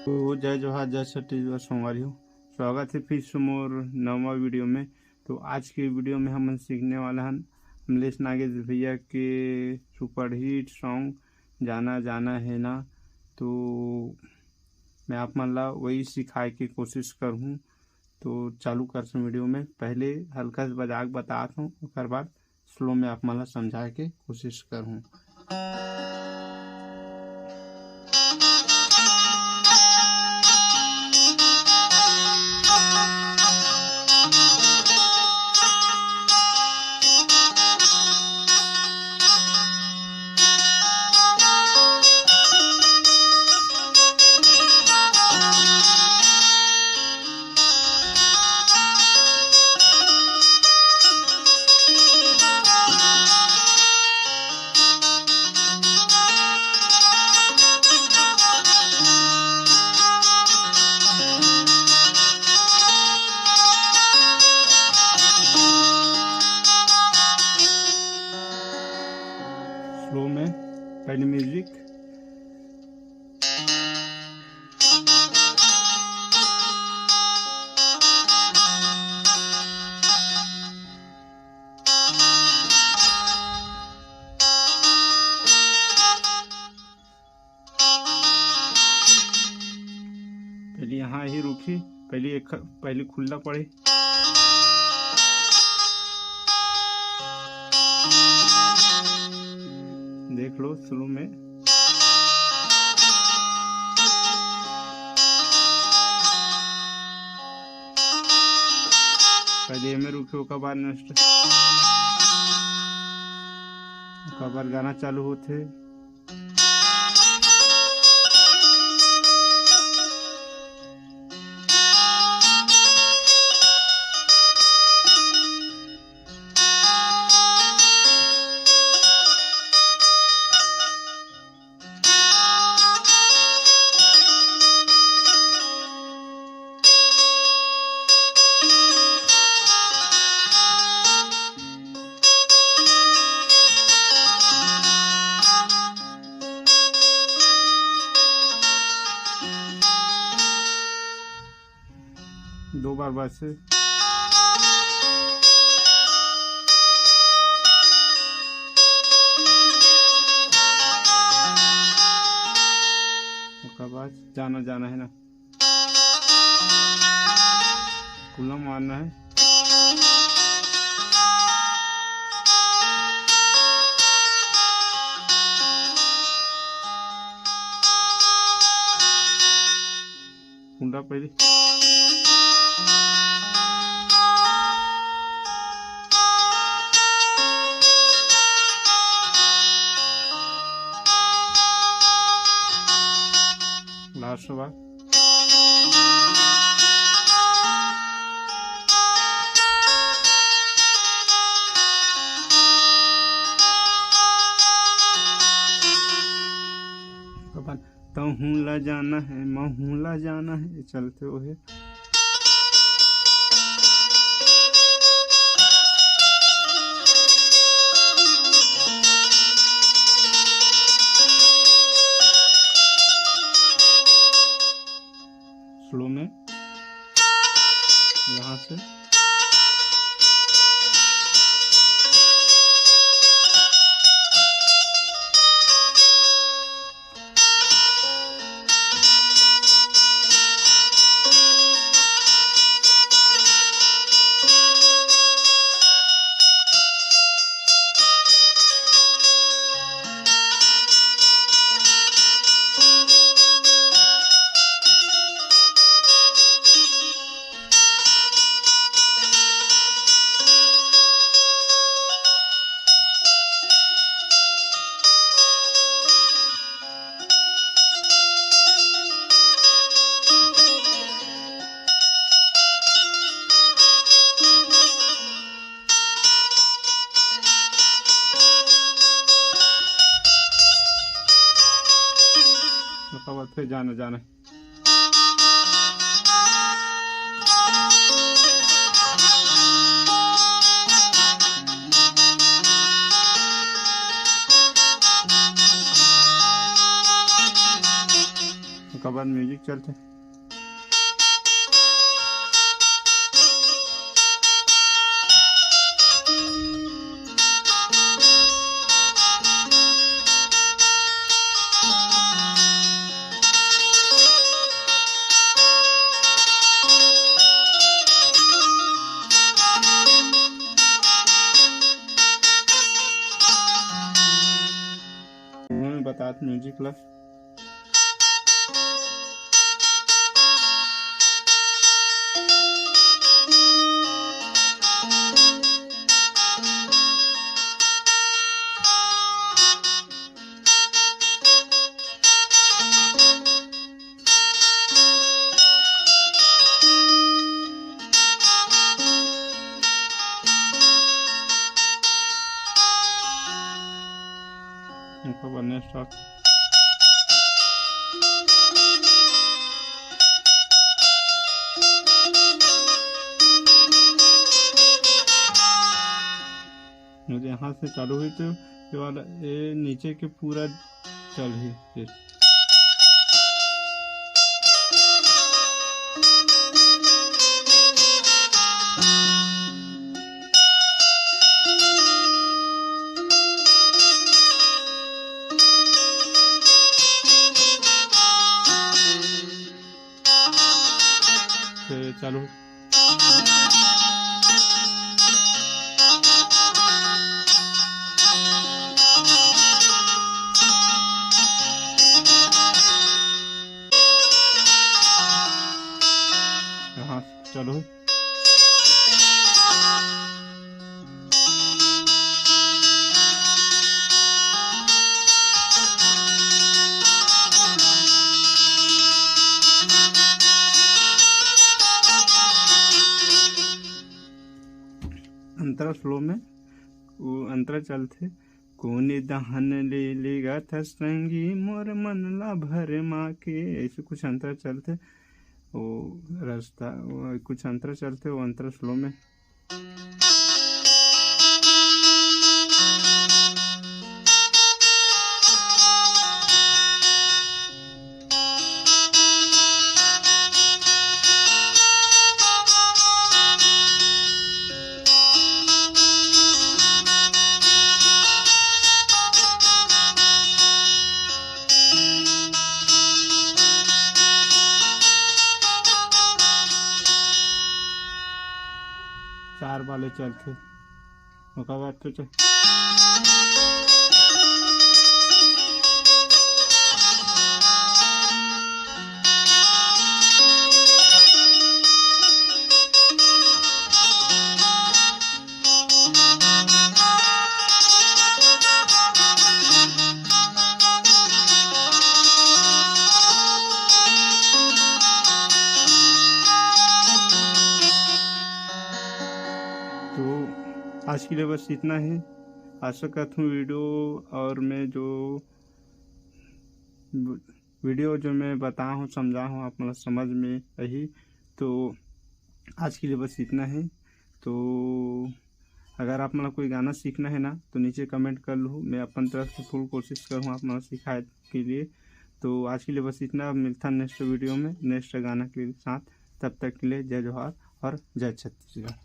तो जय जोहार जय छत्तीसगढ़ संगवारी हो। स्वागत है फिर से मोर नवा वीडियो में। तो आज के वीडियो में हम सीखने वाला हैं अमलेश नागेश भैया के सुपरहिट सॉन्ग जाना जाना है ना। तो मैं आप मन ला वही सिखाए के कोशिश करूँ। तो चालू कर वीडियो में पहले हल्का से बजा के बताता हूँ, उसके बाद स्लो में आप मन ला समझाए के कोशिश करूँ। स्लो में पहले म्यूजिक, पहले यहाँ ही रुकी, पहले खुला पड़े, देख लो शुरू में पहले में रुके, उसके बाद नेक्स्ट उसके बाद गाना चालू होते। दो बार बस उसका बाद जाना जाना है ना, खुला मारना है। कुंडा पहले लास्ट बार तहूँ ला जाना है महूँ ला जाना है, चलते हो है। स्लो में यहाँ से फिर जाना जाना है। उसका बाद म्यूजिक चलते। बतात म्यूजिक लग बनने स्टार्ट। मुझे यहाँ से चालू हुई तो ये वाला ये नीचे के पूरा चल ही फिर चालू। यहाँ चालू। अंतरा स्लो में वो अंतरा चलते। कोने दहन ले लेगा था संगी मोर मन ला भर माँ के, ऐसे कुछ अंतरा चलते। वो रास्ता कुछ अंतरा चलते वो अंतरा स्लो में। चार वाले चलते ओका बाद तो चल। तो आज के लिए बस इतना ही। आशा करता हूँ वीडियो जो मैं बताया हूँ समझा हूँ आप मतलब समझ में यही। तो आज के लिए बस इतना ही। तो अगर आप मतलब कोई गाना सीखना है ना तो नीचे कमेंट कर लो, मैं अपन तरफ से फुल कोशिश करूँ आप मतलब सिखाए के लिए। तो आज के लिए बस इतना। मिलता नेक्स्ट वीडियो में नेक्स्ट गाना के साथ। तब तक के लिए जय जोहार और जय छत्तीसगढ़।